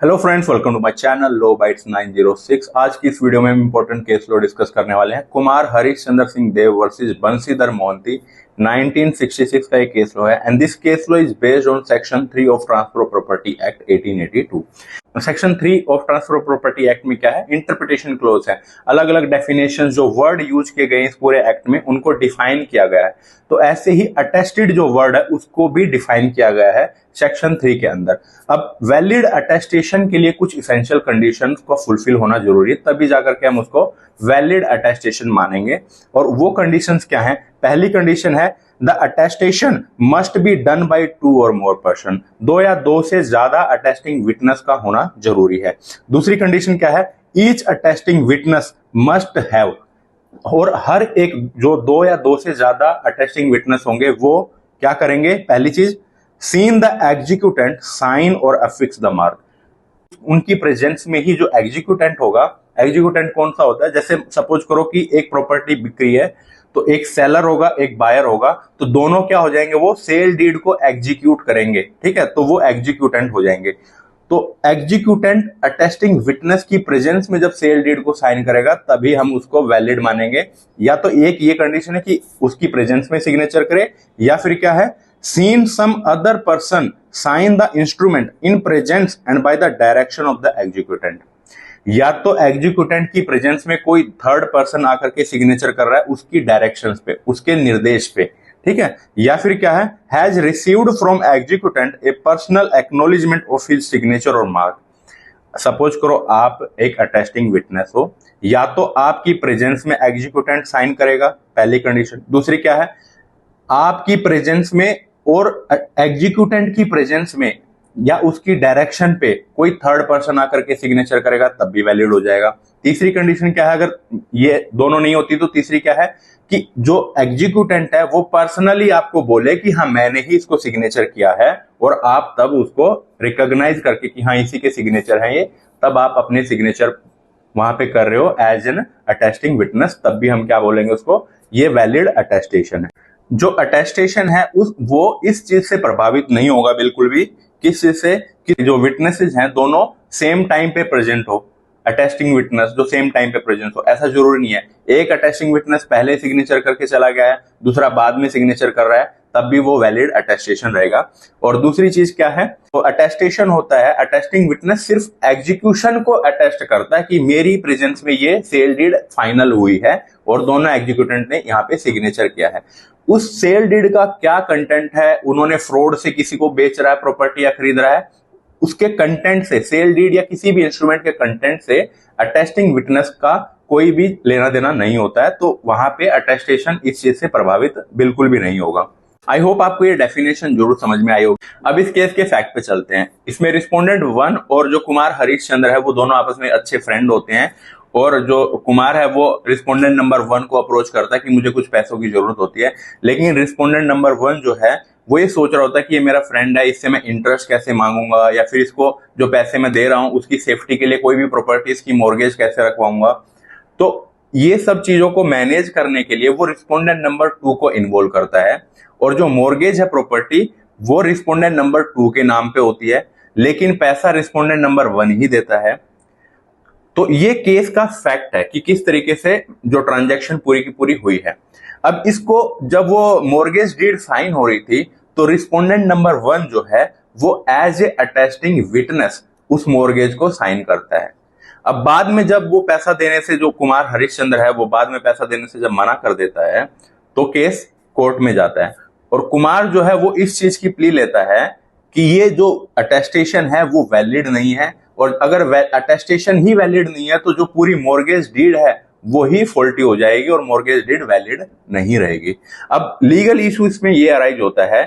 Hello friends, welcome to my channel low bytes 906। आज की इस वीडियो में हम इंपॉर्टेंट केस लॉ डिस्कस करने वाले हैं। कुमार हरिश्चंद्र सिंह देव वर्सेस बंशीधर मोहंती 1966 का एक केस लॉ है and this case law is based on section 3 of transfer of property act 1882। Section 3 of transfer of property act में क्या है, इंटरप्रिटेशन क्लोज है। अलग अलग डेफिनेशन जो वर्ड यूज किए गए इस पूरे एक्ट में उनको डिफाइन किया गया है। तो ऐसे ही अटेस्टेड जो वर्ड है उसको भी डिफाइन किया गया है सेक्शन 3 के अंदर। अब वैलिड अटेस्टेशन के लिए कुछ इसेंशियल कंडीशंस को फुलफिल होना जरूरी है, तभी जाकर के हम उसको वैलिड अटेस्टेशन मानेंगे। और वो कंडीशंस क्या है? पहली कंडीशन है the attestation must be done by 2 और मोर पर्सन, 2 या 2 से ज्यादा अटेस्टिंग विटनेस का होना जरूरी है। दूसरी कंडीशन क्या है? Each attesting witness must have, और हर एक जो 2 या 2 से ज्यादा अटेस्टिंग विटनेस होंगे वो क्या करेंगे? पहली चीज, सीन द एग्जीक्यूटेंट साइन और अफिक्स द मार्क। उनकी प्रेजेंस में ही जो एग्जीक्यूटेंट होगा, एग्जीक्यूटेंट कौन सा होता है? जैसे सपोज करो कि एक प्रॉपर्टी बिक रही है, तो एक सेलर होगा एक बायर होगा, तो दोनों क्या हो जाएंगे? वो सेल डीड को एग्जीक्यूट करेंगे, ठीक है, तो वो एग्जीक्यूटेंट हो जाएंगे। तो एग्जीक्यूटेंट अटेस्टिंग विटनेस की प्रेजेंस में जब सेल डीड को साइन करेगा तभी हम उसको वैलिड मानेंगे। या तो एक ये कंडीशन है कि उसकी प्रेजेंस में सिग्नेचर करे, या फिर क्या है, seen some other person sign the instrument in presence and by the direction of the executant. या तो एग्जीक्यूटेंट की प्रेजेंस में कोई थर्ड पर्सन आकर के सिग्नेचर कर रहा है उसकी डायरेक्शंस पे, उसके निर्देश पे, ठीक है। या फिर क्या है, has received from executant A personal acknowledgement of his signature और मार्क। सपोज करो आप एक अटेस्टिंग विटनेस हो, या तो आपकी प्रेजेंस में एग्जीक्यूटेंट साइन करेगा, पहली कंडीशन। दूसरी क्या है, आपकी प्रेजेंस में और एग्जीक्यूटेंट की प्रेजेंस में या उसकी डायरेक्शन पे कोई थर्ड पर्सन आकर के सिग्नेचर करेगा तब भी वैलिड हो जाएगा। तीसरी कंडीशन क्या है, अगर ये दोनों नहीं होती तो तीसरी क्या है कि जो एग्जीक्यूटेंट है वो पर्सनली आपको बोले कि हाँ मैंने ही इसको सिग्नेचर किया है, और आप तब उसको रिकॉग्नाइज करके कि हाँ इसी के सिग्नेचर है ये, तब आप अपने सिग्नेचर वहां पे कर रहे हो एज एन अटेस्टिंग विटनेस, तब भी हम क्या बोलेंगे उसको, ये वैलिड अटेस्टेशन है। जो अटेस्टेशन है वो इस चीज से प्रभावित नहीं होगा बिल्कुल भी, किस चीज से, कि जो विटनेसेस हैं दोनों सेम टाइम पे प्रेजेंट हो। अटेस्टिंग विटनेस जो सेम टाइम पे प्रेजेंट हो, ऐसा जरूरी नहीं है एक अटेस्टिंग विटनेस पहले सिग्नेचर करके चला गया है, दूसरा बाद में सिग्नेचर कर रहा है, तब भी वो वैलिड अटेस्टेशन रहेगा। और दूसरी चीज क्या है, तो अटेस्टेशन होता है, अटेस्टिंग विटनेस सिर्फ एग्जीक्यूशन को अटेस्ट करता है कि मेरी प्रेजेंस में ये सेल डीड फाइनल हुई है और दोनों एग्जीक्यूटेंट ने यहाँ पे सिग्नेचर किया है। उस सेल डीड का क्या कंटेंट है, उन्होंने फ्रॉड से किसी को बेच रहा है प्रॉपर्टी या खरीद रहा है, उसके कंटेंट से, सेल डीड या किसी भी इंस्ट्रूमेंट के कंटेंट से अटेस्टिंग विटनेस का कोई भी लेना देना नहीं होता है। तो वहां पे अटेस्टेशन इस चीज से प्रभावित बिल्कुल भी नहीं होगा। आई होप आपको ये डेफिनेशन जरूर समझ में आई होगी। अब इस केस के फैक्ट पे चलते हैं। इसमें रिस्पोंडेंट 1 और जो कुमार हरिश्चंद्र है वो दोनों आपस में अच्छे फ्रेंड होते हैं, और जो कुमार है वो रिस्पोंडेंट नंबर 1 को अप्रोच करता है कि मुझे कुछ पैसों की जरूरत होती है, लेकिन रिस्पोंडेंट नंबर 1 जो है वो ये सोच रहा होता है कि ये मेरा फ्रेंड है, इससे मैं इंटरेस्ट कैसे मांगूंगा, या फिर इसको जो पैसे मैं दे रहा हूं उसकी सेफ्टी के लिए कोई भी प्रॉपर्टीज की मॉर्गेज कैसे रखवाऊंगा। तो ये सब चीजों को मैनेज करने के लिए वो रिस्पोंडेंट नंबर 2 को इन्वॉल्व करता है, और जो मॉर्गेज है प्रॉपर्टी वो रिस्पोंडेंट नंबर 2 के नाम पे होती है, लेकिन पैसा रिस्पोंडेंट नंबर 1 ही देता है। तो ये केस का फैक्ट है कि किस तरीके से जो ट्रांजैक्शन पूरी की पूरी हुई है। अब इसको जब वो मॉर्गेज डीड साइन हो रही थी तो रिस्पोंडेंट नंबर 1 जो है वो एज ए अटेस्टिंग विटनेस उस मॉर्गेज को साइन करता है। अब बाद में जब वो पैसा देने से, जो कुमार हरिश्चंद्र है वो बाद में पैसा देने से जब मना कर देता है तो केस कोर्ट में जाता है, और कुमार जो है वो इस चीज की प्ली लेता है कि ये जो अटेस्टेशन है वो वैलिड नहीं है, और अगर अटेस्टेशन ही वैलिड नहीं है तो जो पूरी मॉर्गेज डीड है वो ही फॉल्टी हो जाएगी और मॉर्गेज डीड वैलिड नहीं रहेगी। अब लीगल इशू इसमें ये अराइज होता है,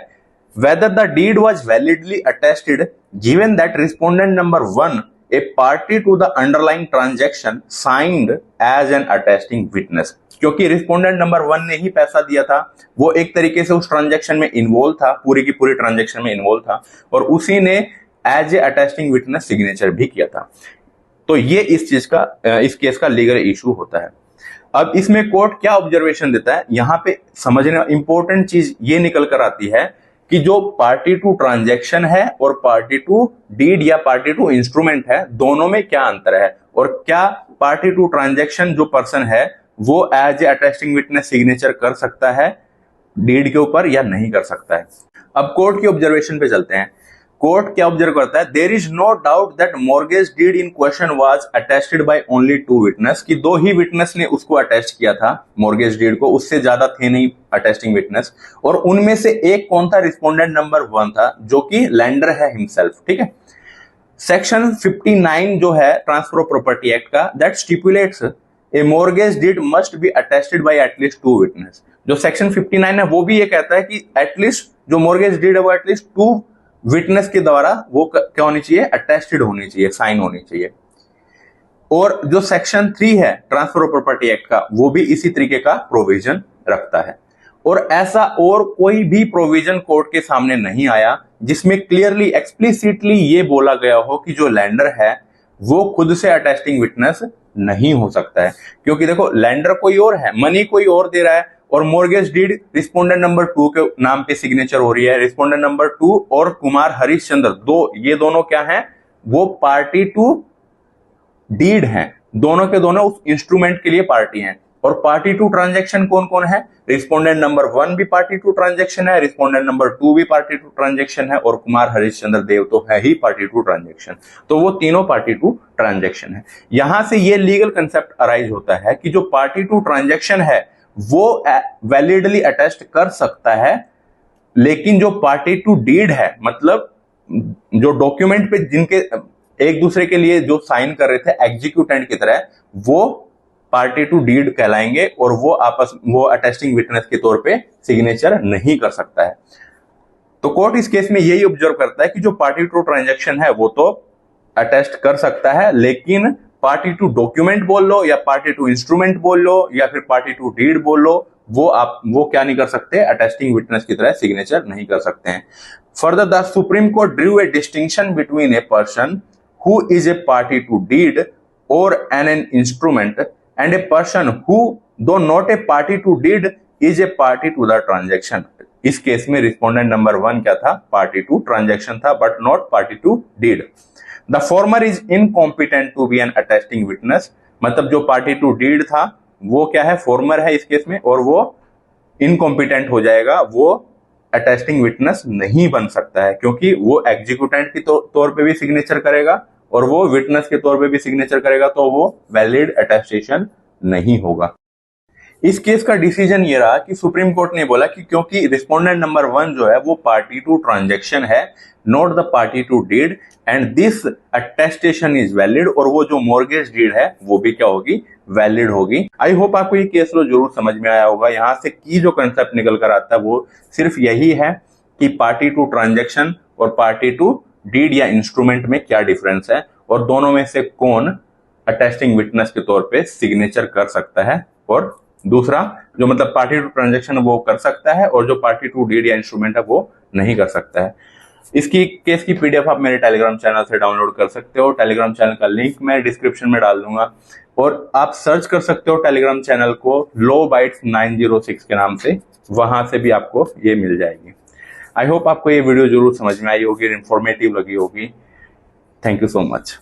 whether the deed was validly attested given that respondent number 1 a party to the underlying transaction signed as an attesting witness। क्योंकि रिस्पोंडेंट नंबर 1 ने ही पैसा दिया था, वो एक तरीके से उस ट्रांजैक्शन में इन्वॉल्व था, पूरी की पूरी ट्रांजैक्शन में इन्वॉल्व था, और उसी ने as a attesting witness signature भी किया था। तो ये इस चीज का, इस केस का लीगल इशू होता है। अब इसमें कोर्ट क्या ऑब्जर्वेशन देता है, यहां पे समझने इंपॉर्टेंट चीज ये निकल कर आती है कि जो पार्टी टू ट्रांजैक्शन है और पार्टी टू डीड या पार्टी टू इंस्ट्रूमेंट है, दोनों में क्या अंतर है और क्या पार्टी टू ट्रांजैक्शन जो पर्सन है वो as a attesting witness signature कर सकता है डीड के ऊपर या नहीं कर सकता है। अब कोर्ट की ऑब्जर्वेशन पे चलते हैं। कोर्ट क्या ऑब्जर्व करता है, there is no doubt that mortgage deed in question was attested by only 2 witness, कि 2 ही विटनेस ने उसको अटेस्ट किया था मॉर्गेज डीड को, उससे ज्यादा थे नहीं अटेस्टिंग विटनेस, और उनमें से एक कौन था, रिस्पोंडेंट नंबर 1 था जो कि लेंडर है हिमसेल्फ। ठीक है, सेक्शन 59 जो है ट्रांसफर ऑफ प्रॉपर्टी एक्ट का, that stipulates a mortgage deed must be attested by at least 2 witness. जो सेक्शन 59 है वो भी ये कहता है कि एटलीस्ट जो मॉर्गेज डीड है वो एटलीस्ट 2 विटनेस के द्वारा वो क्या होनी चाहिए, अटेस्टेड होनी चाहिए, साइन होनी चाहिए। और जो सेक्शन 3 है ट्रांसफर ऑफ प्रॉपर्टी एक्ट का, वो भी इसी तरीके का प्रोविजन रखता है। और ऐसा और कोई भी प्रोविजन कोर्ट के सामने नहीं आया जिसमें क्लियरली एक्सप्लिसिटली ये बोला गया हो कि जो लैंडर है वो खुद से अटेस्टिंग विटनेस नहीं हो सकता है। क्योंकि देखो, लैंडर कोई और है, मनी कोई और दे रहा है, और मॉर्गेज डीड रिस्पोंडेंट नंबर 2 के नाम पे सिग्नेचर हो रही है। रिस्पोंडेंट नंबर 2 और कुमार हरिश्चंद्र ये दोनों क्या हैं, वो पार्टी टू डीड हैं, दोनों के दोनों उस इंस्ट्रूमेंट के लिए पार्टी हैं। और पार्टी टू ट्रांजैक्शन कौन कौन है, रिस्पोंडेंट नंबर 1 भी पार्टी टू ट्रांजैक्शन है, रिस्पोंडेंट नंबर 2 भी पार्टी टू ट्रांजैक्शन है, और कुमार हरिश्चंद्र देव तो है ही पार्टी टू ट्रांजैक्शन। तो वो तीनों पार्टी टू ट्रांजैक्शन है। यहां से ये लीगल कंसेप्ट अराइज होता है कि जो पार्टी टू ट्रांजैक्शन है वो वैलिडली अटेस्ट कर सकता है, लेकिन जो पार्टी टू डीड है, मतलब जो डॉक्यूमेंट पे जिनके एक दूसरे के लिए जो साइन कर रहे थे एग्जीक्यूटेंट की तरह, वो पार्टी टू डीड कहलाएंगे और वो अटेस्टिंग विटनेस के तौर पे सिग्नेचर नहीं कर सकता है। तो कोर्ट इस केस में यही ऑब्जर्व करता है कि जो पार्टी टू ट्रांजैक्शन है वो तो अटेस्ट कर सकता है, लेकिन पार्टी टू डॉक्यूमेंट बोल लो या पार्टी टू इंस्ट्रूमेंट बोल लो या फिर पार्टी टू डीड बोल लो, वो क्या नहीं कर सकते, अटेस्टिंग विटनेस की तरह सिग्नेचर नहीं कर सकते हैं। Further the Supreme Court drew a distinction between a person who is a party to deed और an instrument and a person who though not a party to deed is a party to the transaction. इस case में respondent number 1 क्या था, party to transaction था, but not party to deed. The former is incompetent to be an attesting witness, मतलब जो party to deed था वो क्या है, फॉर्मर है इस केस में, और वो इनकॉम्पिटेंट हो जाएगा, वो अटेस्टिंग विटनेस नहीं बन सकता है, क्योंकि वो एग्जीक्यूटेंट के तौर पे भी सिग्नेचर करेगा और वो विटनेस के तौर पे भी सिग्नेचर करेगा, तो वो वैलिड अटेस्टेशन नहीं होगा। इस केस का डिसीजन ये रहा कि सुप्रीम कोर्ट ने बोला कि क्योंकि रिस्पोंडेंट नंबर 1 जो है वो पार्टी टू ट्रांजैक्शन है, not the party to deed, and this attestation is valid, और वो जो मॉर्गेज डीड है वो भी क्या होगी, वैलिड होगी। आई होप आपको ये केस लो जरूर समझ में आया होगा। यहां से की जो कंसेप्ट निकल कर आता है वो सिर्फ यही है कि पार्टी टू ट्रांजैक्शन और पार्टी टू डीड या इंस्ट्रूमेंट में क्या डिफरेंस है, और दोनों में से कौन अटेस्टिंग विटनेस के तौर पे सिग्नेचर कर सकता है, और दूसरा जो मतलब पार्टी टू ट्रांजैक्शन वो कर सकता है और जो पार्टी टू डीड या इंस्ट्रूमेंट है वो नहीं कर सकता है। इसकी केस की पीडीएफ आप मेरे टेलीग्राम चैनल से डाउनलोड कर सकते हो। टेलीग्राम चैनल का लिंक मैं डिस्क्रिप्शन में डाल दूंगा, और आप सर्च कर सकते हो टेलीग्राम चैनल को लॉ बाइट्स 906 के नाम से, वहां से भी आपको ये मिल जाएगी। आई होप आपको ये वीडियो जरूर समझ में आई होगी, इंफॉर्मेटिव लगी होगी। Thank you so much.